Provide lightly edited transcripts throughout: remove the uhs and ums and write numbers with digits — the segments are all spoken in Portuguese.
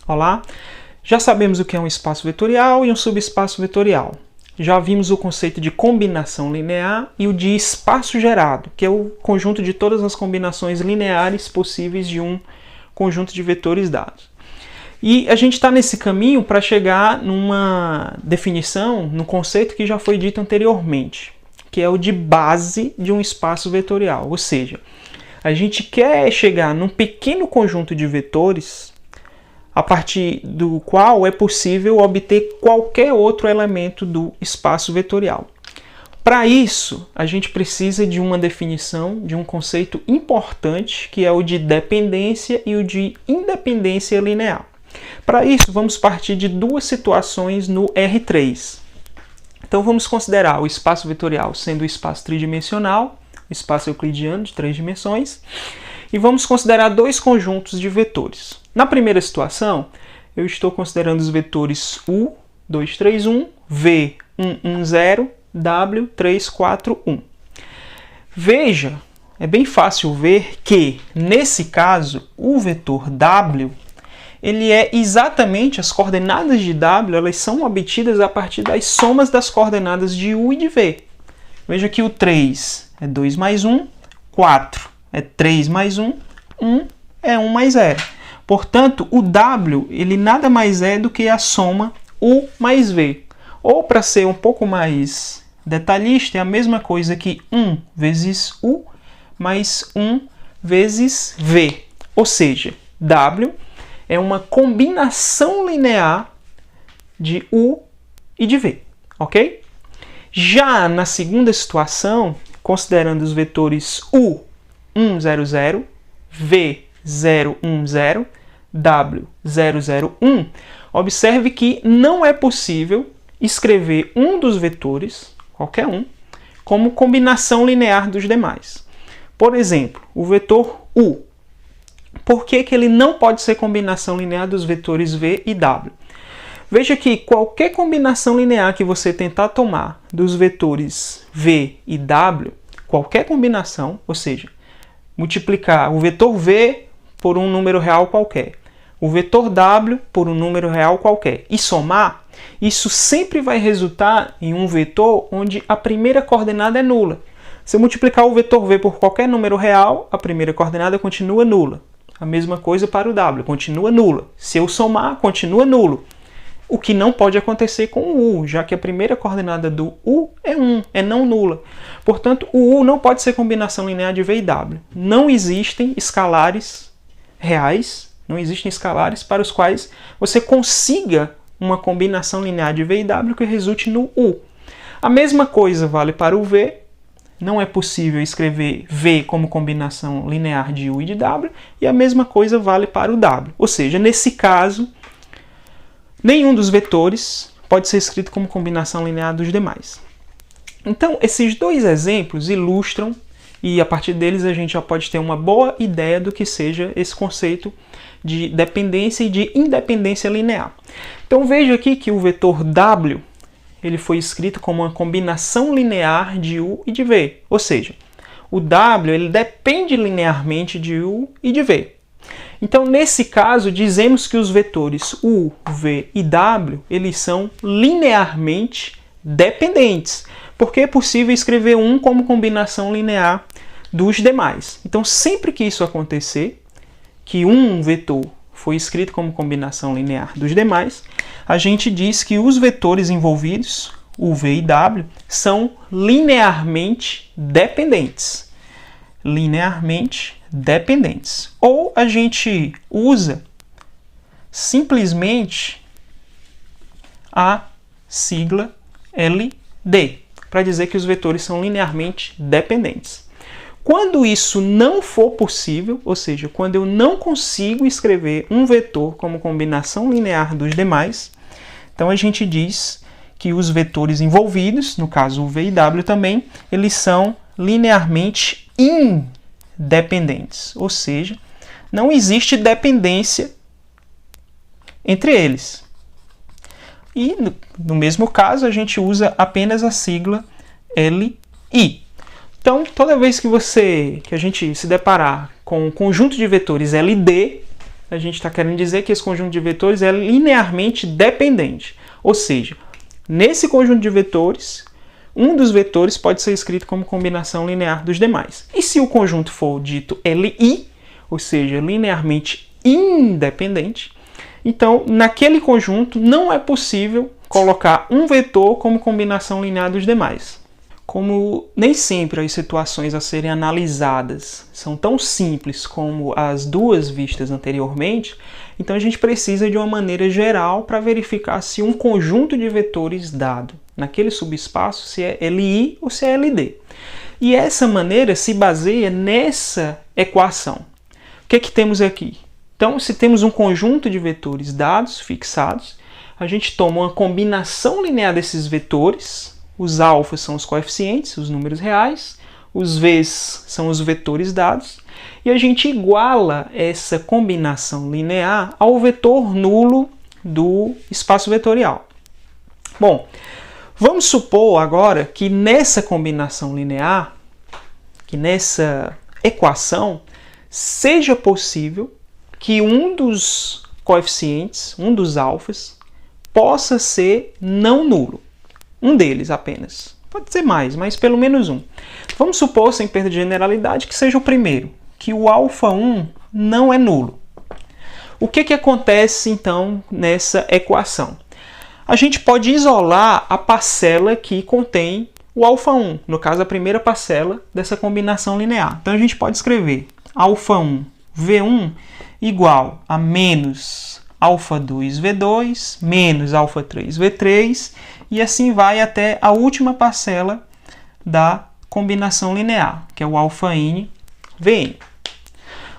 Olá! Já sabemos o que é um espaço vetorial e um subespaço vetorial. Já vimos o conceito de combinação linear e o de espaço gerado, que é o conjunto de todas as combinações lineares possíveis de um conjunto de vetores dados. E a gente está nesse caminho para chegar numa definição, num conceito que já foi dito anteriormente, que é o de base de um espaço vetorial. Ou seja, a gente quer chegar num pequeno conjunto de vetores a partir do qual é possível obter qualquer outro elemento do espaço vetorial. Para isso, a gente precisa de uma definição de um conceito importante, que é o de dependência e o de independência linear. Para isso, vamos partir de duas situações no R3. Então, vamos considerar o espaço vetorial sendo o espaço tridimensional, o espaço euclidiano de 3 dimensões, e vamos considerar dois conjuntos de vetores. Na primeira situação, eu estou considerando os vetores U, 2, 3, 1, V, 1, 1, 0, W, 3, 4, 1. Veja, é bem fácil ver que, nesse caso, o vetor W, ele é exatamente, as coordenadas de W, elas são obtidas a partir das somas das coordenadas de U e de V. Veja que o 3 é 2 mais 1, 4 é 3 mais 1, 1 é 1 mais 0. Portanto, o W ele nada mais é do que a soma U mais V. Ou, para ser um pouco mais detalhista, é a mesma coisa que 1 vezes U mais 1 vezes V. Ou seja, W é uma combinação linear de U e de V. Ok? Já na segunda situação, considerando os vetores U, 1, 0, 0, V, 0, 1, 0, W, 0, 0, 1, observe que não é possível escrever um dos vetores, qualquer um, como combinação linear dos demais. Por exemplo, o vetor U. Por que ele não pode ser combinação linear dos vetores V e W? Veja que qualquer combinação linear que você tentar tomar dos vetores V e W, qualquer combinação, ou seja, multiplicar o vetor V por um número real qualquer, o vetor W por um número real qualquer, e somar, isso sempre vai resultar em um vetor onde a primeira coordenada é nula. Se eu multiplicar o vetor V por qualquer número real, a primeira coordenada continua nula. A mesma coisa para o W, continua nula. Se eu somar, continua nulo. O que não pode acontecer com o U, já que a primeira coordenada do U é 1, é não nula. Portanto, o U não pode ser combinação linear de V e W. Não existem escalares reais, não existem escalares para os quais você consiga uma combinação linear de V e W que resulte no U. A mesma coisa vale para o V. Não é possível escrever V como combinação linear de U e de W, e a mesma coisa vale para o W. Ou seja, nesse caso, nenhum dos vetores pode ser escrito como combinação linear dos demais. Então, esses dois exemplos ilustram, e a partir deles a gente já pode ter uma boa ideia do que seja esse conceito de dependência e de independência linear. Então, veja aqui que o vetor W ele foi escrito como uma combinação linear de U e de V. Ou seja, o W ele depende linearmente de U e de V. Então, nesse caso, dizemos que os vetores U, V e W eles são linearmente dependentes, porque é possível escrever um como combinação linear dos demais. Então, sempre que isso acontecer, que um vetor foi escrito como combinação linear dos demais, a gente diz que os vetores envolvidos, U, V e W, são linearmente dependentes. Linearmente dependentes. Ou a gente usa simplesmente a sigla LD para dizer que os vetores são linearmente dependentes. Quando isso não for possível, ou seja, quando eu não consigo escrever um vetor como combinação linear dos demais, então a gente diz que os vetores envolvidos, no caso o V e W também, eles são linearmente independentes, ou seja, não existe dependência entre eles. E no mesmo caso a gente usa apenas a sigla LI. Então, toda vez que a gente se deparar com um conjunto de vetores LD, a gente está querendo dizer que esse conjunto de vetores é linearmente dependente. Ou seja, nesse conjunto de vetores, um dos vetores pode ser escrito como combinação linear dos demais. E se o conjunto for dito Li, ou seja, linearmente independente, então naquele conjunto não é possível colocar um vetor como combinação linear dos demais. Como nem sempre as situações a serem analisadas são tão simples como as duas vistas anteriormente, então a gente precisa de uma maneira geral para verificar se um conjunto de vetores dado naquele subespaço se é Li ou se é LD. E essa maneira se baseia nessa equação. O que temos aqui? Então, se temos um conjunto de vetores dados, fixados, a gente toma uma combinação linear desses vetores. Os alfas são os coeficientes, os números reais, os v's são os vetores dados, e a gente iguala essa combinação linear ao vetor nulo do espaço vetorial. Bom, vamos supor agora que nessa combinação linear, que nessa equação, seja possível que um dos coeficientes, um dos alfas, possa ser não nulo. Um deles apenas. Pode ser mais, mas pelo menos um. Vamos supor, sem perda de generalidade, que seja o primeiro, que o alfa 1 não é nulo. O que acontece, então, nessa equação? A gente pode isolar a parcela que contém o alfa 1, no caso, a primeira parcela dessa combinação linear. Então, a gente pode escrever alfa 1 V1 igual a menos alfa 2 V2 menos alfa 3 V3, e assim vai até a última parcela da combinação linear, que é o alfa n Vn.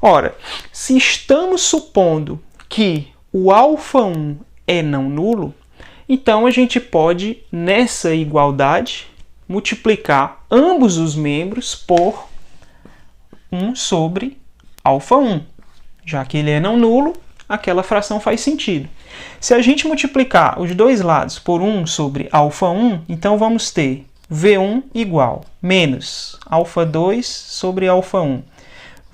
Ora, se estamos supondo que o alfa 1 é não nulo, então a gente pode, nessa igualdade, multiplicar ambos os membros por 1 sobre alfa 1. Já que ele é não nulo, aquela fração faz sentido. Se a gente multiplicar os dois lados por 1 sobre alfa 1, então vamos ter V1 igual menos alfa 2 sobre alfa 1,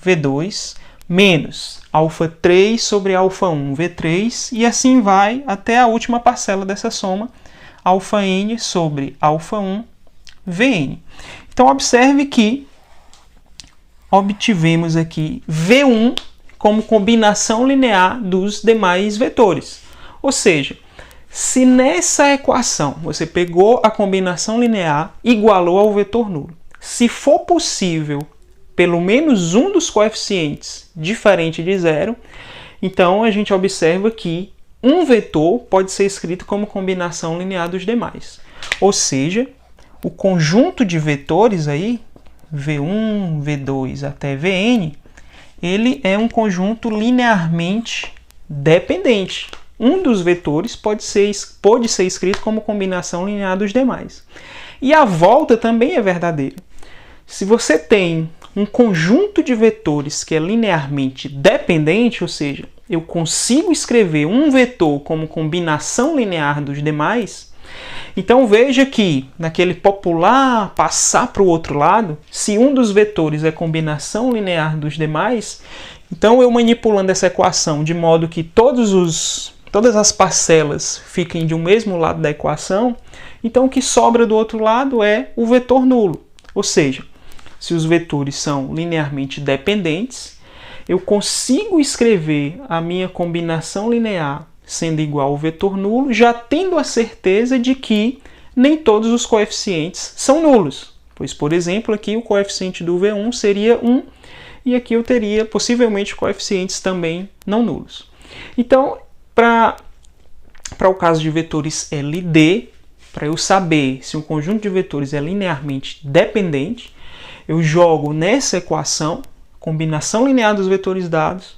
V2 menos alfa 3 sobre alfa 1, V3, e assim vai até a última parcela dessa soma, alfa n sobre alfa 1, Vn. Então observe que obtivemos aqui V1 como combinação linear dos demais vetores. Ou seja, se nessa equação você pegou a combinação linear e igualou ao vetor nulo, se for possível pelo menos um dos coeficientes diferente de zero, então a gente observa que um vetor pode ser escrito como combinação linear dos demais. Ou seja, o conjunto de vetores aí, V1, V2 até Vn, ele é um conjunto linearmente dependente. Um dos vetores pode ser escrito como combinação linear dos demais. E a volta também é verdadeira. Se você tem um conjunto de vetores que é linearmente dependente, ou seja, eu consigo escrever um vetor como combinação linear dos demais, então veja que, naquele popular passar para o outro lado, se um dos vetores é combinação linear dos demais, então eu manipulando essa equação de modo que todas as parcelas fiquem de um mesmo lado da equação, então o que sobra do outro lado é o vetor nulo. Ou seja, se os vetores são linearmente dependentes, eu consigo escrever a minha combinação linear sendo igual ao vetor nulo, já tendo a certeza de que nem todos os coeficientes são nulos. Pois, por exemplo, aqui o coeficiente do V1 seria 1, e aqui eu teria possivelmente coeficientes também não nulos. Então, para o caso de vetores LD, para eu saber se um conjunto de vetores é linearmente dependente, eu jogo nessa equação, combinação linear dos vetores dados,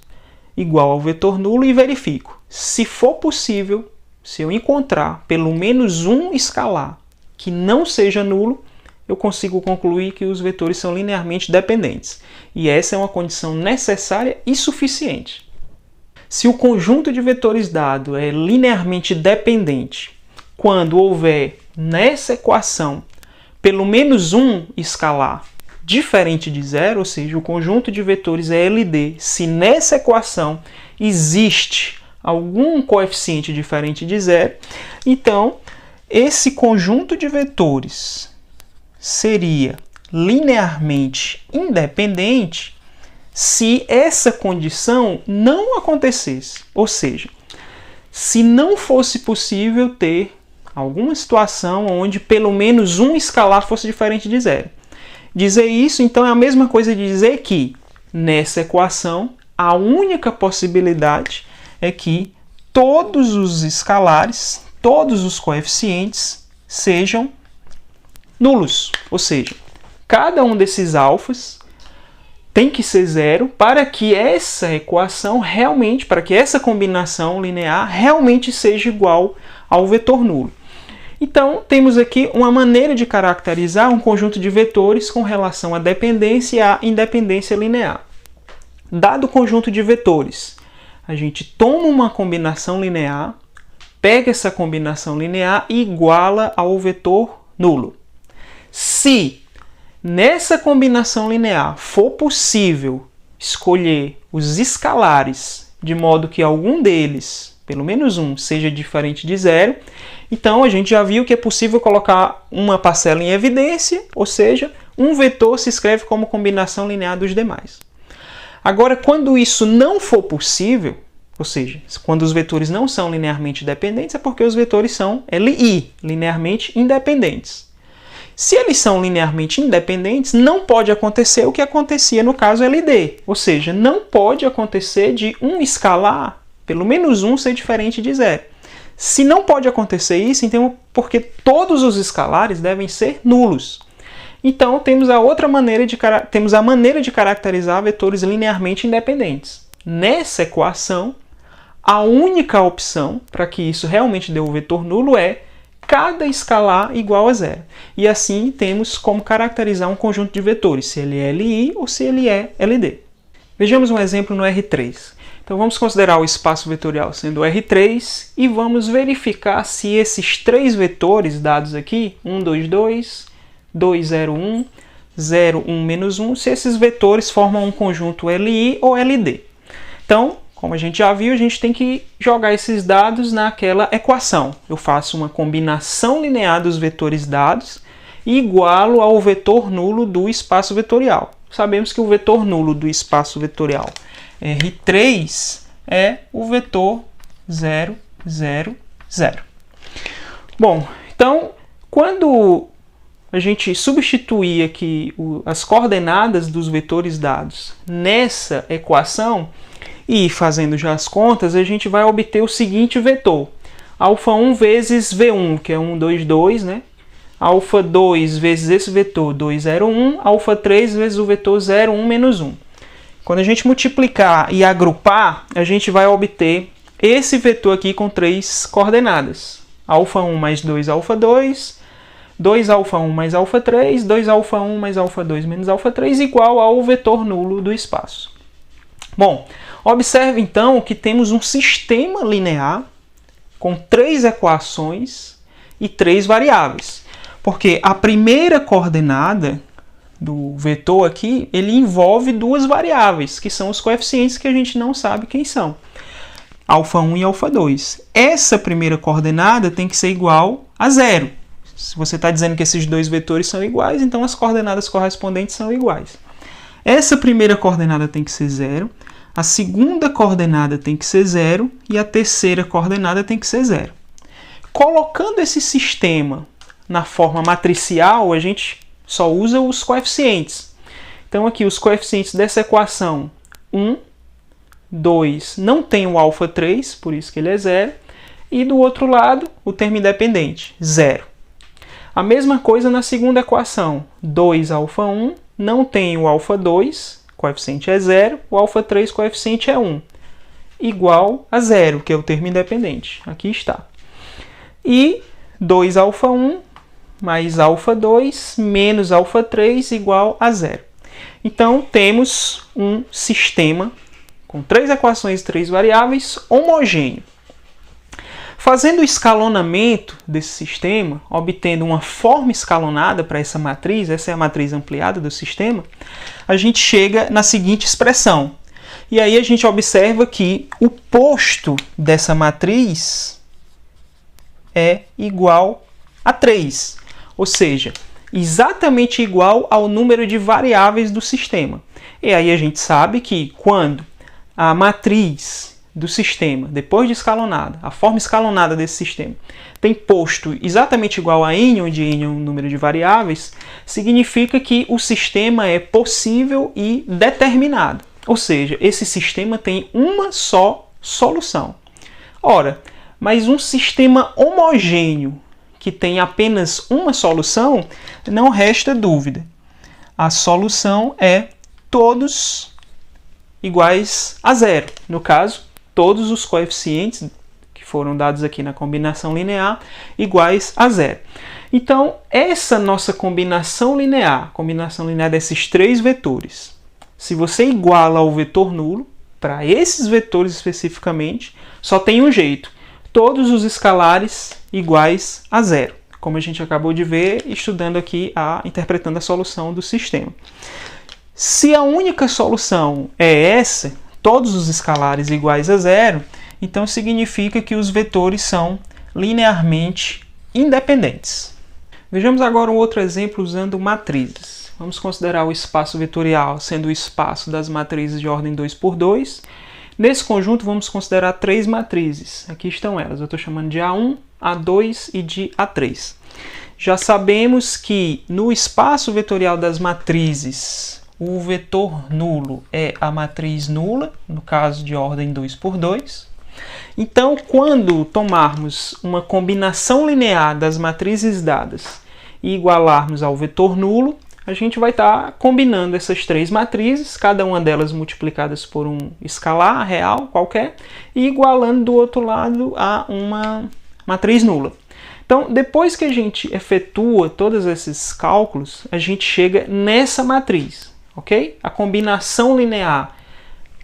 igual ao vetor nulo, e verifico. Se for possível, se eu encontrar pelo menos um escalar que não seja nulo, eu consigo concluir que os vetores são linearmente dependentes. E essa é uma condição necessária e suficiente. Se o conjunto de vetores dado é linearmente dependente, quando houver nessa equação pelo menos um escalar diferente de zero, ou seja, o conjunto de vetores é LD, se nessa equação existe algum coeficiente diferente de zero, então esse conjunto de vetores seria linearmente independente se essa condição não acontecesse. Ou seja, se não fosse possível ter alguma situação onde pelo menos um escalar fosse diferente de zero. Dizer isso, então, é a mesma coisa de dizer que, nessa equação, a única possibilidade é que todos os escalares, todos os coeficientes, sejam nulos. Ou seja, cada um desses alfas tem que ser zero para que essa equação realmente, para que essa combinação linear realmente seja igual ao vetor nulo. Então, temos aqui uma maneira de caracterizar um conjunto de vetores com relação à dependência e à independência linear. Dado o conjunto de vetores, a gente toma uma combinação linear, pega essa combinação linear e iguala ao vetor nulo. Se nessa combinação linear for possível escolher os escalares de modo que algum deles, pelo menos um, seja diferente de zero, então a gente já viu que é possível colocar uma parcela em evidência, ou seja, um vetor se escreve como combinação linear dos demais. Agora, quando isso não for possível, ou seja, quando os vetores não são linearmente dependentes, é porque os vetores são LI, linearmente independentes. Se eles são linearmente independentes, não pode acontecer o que acontecia no caso LD, ou seja, não pode acontecer de um escalar, pelo menos um, ser diferente de zero. Se não pode acontecer isso, então porque todos os escalares devem ser nulos. Então temos a maneira de caracterizar vetores linearmente independentes. Nessa equação, a única opção para que isso realmente dê um vetor nulo é cada escalar igual a zero. E assim temos como caracterizar um conjunto de vetores, se ele é LI ou se ele é LD. Vejamos um exemplo no R3. Então vamos considerar o espaço vetorial sendo R3 e vamos verificar se esses três vetores dados aqui, 1, 2, 2, 2, 0, 1, 0, 1, menos 1, se esses vetores formam um conjunto LI ou LD. Então, como a gente já viu, a gente tem que jogar esses dados naquela equação. Eu faço uma combinação linear dos vetores dados e igualo ao vetor nulo do espaço vetorial. Sabemos que o vetor nulo do espaço vetorial R3 é o vetor 0, 0, 0. Bom, então, quando a gente substituir aqui as coordenadas dos vetores dados nessa equação, e fazendo já as contas, a gente vai obter o seguinte vetor. Alfa1 vezes V1, que é 1, 2, 2, né? Alfa2 vezes esse vetor, 2, 0, 1. Alfa3 vezes o vetor 0, 1, menos 1. Quando a gente multiplicar e agrupar, a gente vai obter esse vetor aqui com três coordenadas. Alfa1 mais 2, Alfa2, 2 Alfa1 mais Alfa3, 2 Alfa1 mais Alfa2 menos Alfa3, igual ao vetor nulo do espaço. Bom, observe então que temos um sistema linear com três equações e três variáveis. Porque a primeira coordenada do vetor aqui, ele envolve duas variáveis, que são os coeficientes que a gente não sabe quem são. Alfa1 e Alfa2. Essa primeira coordenada tem que ser igual a zero. Se você está dizendo que esses dois vetores são iguais, então as coordenadas correspondentes são iguais. Essa primeira coordenada tem que ser zero, a segunda coordenada tem que ser zero e a terceira coordenada tem que ser zero. Colocando esse sistema na forma matricial, a gente só usa os coeficientes. Então aqui os coeficientes dessa equação, 1, 2, não tem o alfa3, por isso que ele é zero, e do outro lado o termo independente, 0. A mesma coisa na segunda equação, 2 alfa1, não tem o alfa2, coeficiente é 0, o alfa3, coeficiente é 1, igual a 0, que é o termo independente. Aqui está. E 2 alfa1 mais alfa2 menos alfa3 igual a 0. Então, temos um sistema com três equações e três variáveis homogêneo. Fazendo o escalonamento desse sistema, obtendo uma forma escalonada para essa matriz, essa é a matriz ampliada do sistema, a gente chega na seguinte expressão. E aí a gente observa que o posto dessa matriz é igual a 3, ou seja, exatamente igual ao número de variáveis do sistema. E aí a gente sabe que quando a matriz do sistema, depois de escalonada, a forma escalonada desse sistema, tem posto exatamente igual a n, onde n é um número de variáveis, significa que o sistema é possível e determinado. Ou seja, esse sistema tem uma só solução. Ora, mas um sistema homogêneo que tem apenas uma solução, não resta dúvida. A solução é todos iguais a zero. No caso, todos os coeficientes que foram dados aqui na combinação linear iguais a zero. Então, essa nossa combinação linear desses três vetores, se você iguala ao vetor nulo, para esses vetores especificamente, só tem um jeito. Todos os escalares iguais a zero, como a gente acabou de ver estudando aqui, interpretando a solução do sistema. Se a única solução é essa, todos os escalares iguais a zero, então significa que os vetores são linearmente independentes. Vejamos agora um outro exemplo usando matrizes. Vamos considerar o espaço vetorial sendo o espaço das matrizes de ordem 2 por 2. Nesse conjunto vamos considerar três matrizes. Aqui estão elas, eu estou chamando de A1, A2 e de A3. Já sabemos que no espaço vetorial das matrizes, o vetor nulo é a matriz nula, no caso de ordem 2 por 2. Então, quando tomarmos uma combinação linear das matrizes dadas e igualarmos ao vetor nulo, a gente vai estar combinando essas três matrizes, cada uma delas multiplicadas por um escalar real qualquer, e igualando do outro lado a uma matriz nula. Então, depois que a gente efetua todos esses cálculos, a gente chega nessa matriz, ok? A combinação linear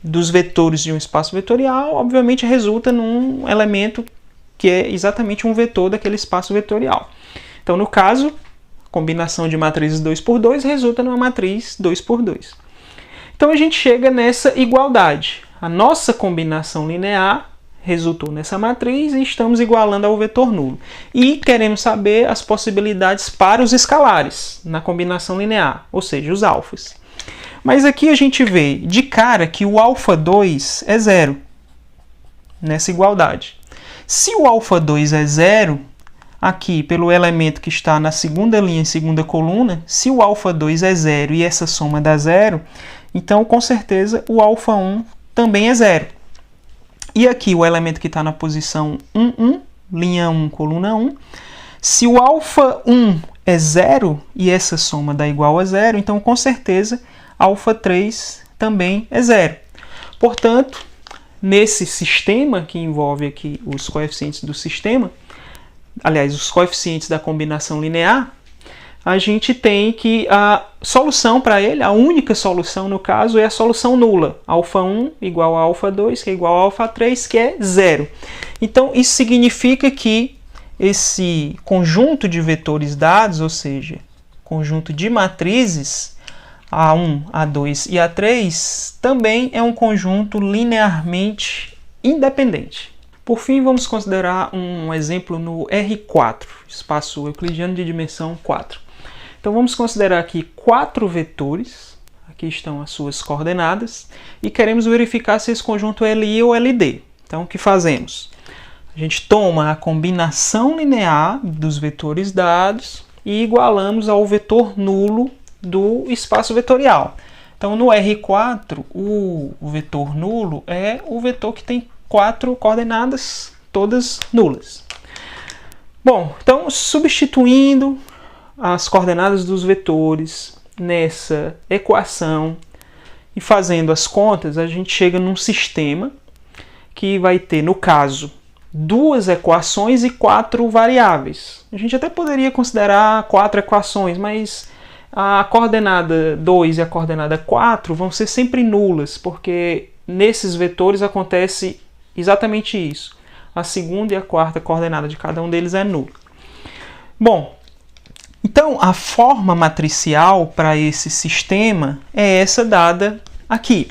dos vetores de um espaço vetorial, obviamente, resulta num elemento que é exatamente um vetor daquele espaço vetorial. Então, no caso, combinação de matrizes 2 por 2 resulta numa matriz 2 por 2. Então a gente chega nessa igualdade. A nossa combinação linear resultou nessa matriz e estamos igualando ao vetor nulo. E queremos saber as possibilidades para os escalares na combinação linear, ou seja, os alfas. Mas aqui a gente vê de cara que o alfa 2 é zero nessa igualdade. Se o alfa 2 é zero, aqui, pelo elemento que está na segunda linha e segunda coluna, se o alfa 2 é zero e essa soma dá zero, então, com certeza, o alfa 1 também é zero. E aqui, o elemento que está na posição 1, 1, linha 1, coluna 1, se o alfa 1 é zero e essa soma dá igual a zero, então, com certeza, alfa 3 também é zero. Portanto, nesse sistema, que envolve aqui os coeficientes do sistema, aliás, os coeficientes da combinação linear, a gente tem que a solução para ele, a única solução no caso, é a solução nula. Alfa 1 igual a alfa 2, que é igual a alfa 3, que é zero. Então, isso significa que esse conjunto de vetores dados, ou seja, conjunto de matrizes, A1, A2 e A3, também é um conjunto linearmente independente. Por fim, vamos considerar um exemplo no R4, espaço euclidiano de dimensão 4. Então vamos considerar aqui 4 vetores, aqui estão as suas coordenadas, e queremos verificar se esse conjunto é LI ou LD. Então o que fazemos? A gente toma a combinação linear dos vetores dados e igualamos ao vetor nulo do espaço vetorial. Então no R4, o vetor nulo é o vetor que tem 4 coordenadas, todas nulas. Bom, então substituindo as coordenadas dos vetores nessa equação e fazendo as contas, a gente chega num sistema que vai ter, no caso, 2 equações e 4 variáveis. A gente até poderia considerar 4 equações, mas a coordenada 2 e a coordenada 4 vão ser sempre nulas, porque nesses vetores acontece exatamente isso. a segunda e a quarta coordenada de cada um deles é nula. Bom, então a forma matricial para esse sistema é essa dada aqui.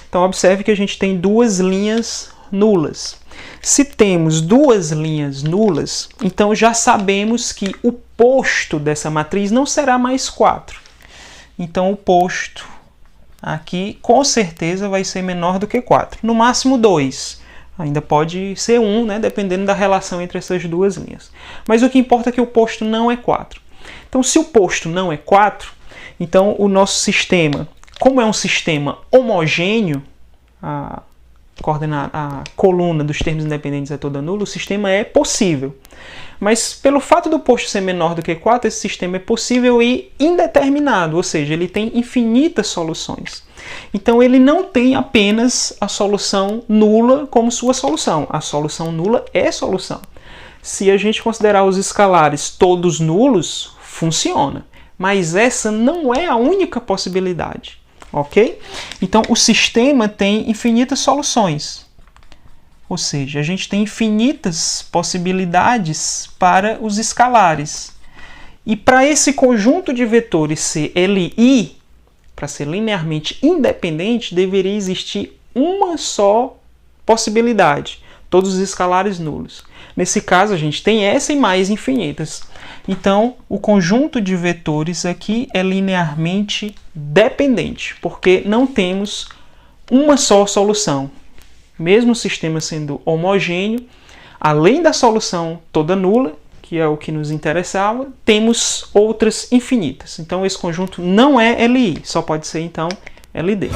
Então observe que a gente tem duas linhas nulas. Se temos duas linhas nulas, então já sabemos que o posto dessa matriz não será mais 4. Então o posto aqui com certeza vai ser menor do que 4. No máximo 2. Ainda pode ser 1, né, dependendo da relação entre essas duas linhas. Mas o que importa é que o posto não é 4. Então, se o posto não é 4, então o nosso sistema, como é um sistema homogêneo, a coluna dos termos independentes é toda nula, o sistema é possível. Mas pelo fato do posto ser menor do que 4, esse sistema é possível e indeterminado, ou seja, ele tem infinitas soluções. Então ele não tem apenas a solução nula como sua solução. A solução nula é solução. Se a gente considerar os escalares todos nulos, funciona. Mas essa não é a única possibilidade. Ok? Então o sistema tem infinitas soluções. Ou seja, a gente tem infinitas possibilidades para os escalares. E para esse conjunto de vetores ser LI, para ser linearmente independente, deveria existir uma só possibilidade, todos os escalares nulos. Nesse caso, a gente tem essa e mais infinitas. Então, o conjunto de vetores aqui é linearmente dependente, porque não temos uma só solução. Mesmo o sistema sendo homogêneo, além da solução toda nula, que é o que nos interessava, temos outras infinitas. Então esse conjunto não é LI, só pode ser então LD.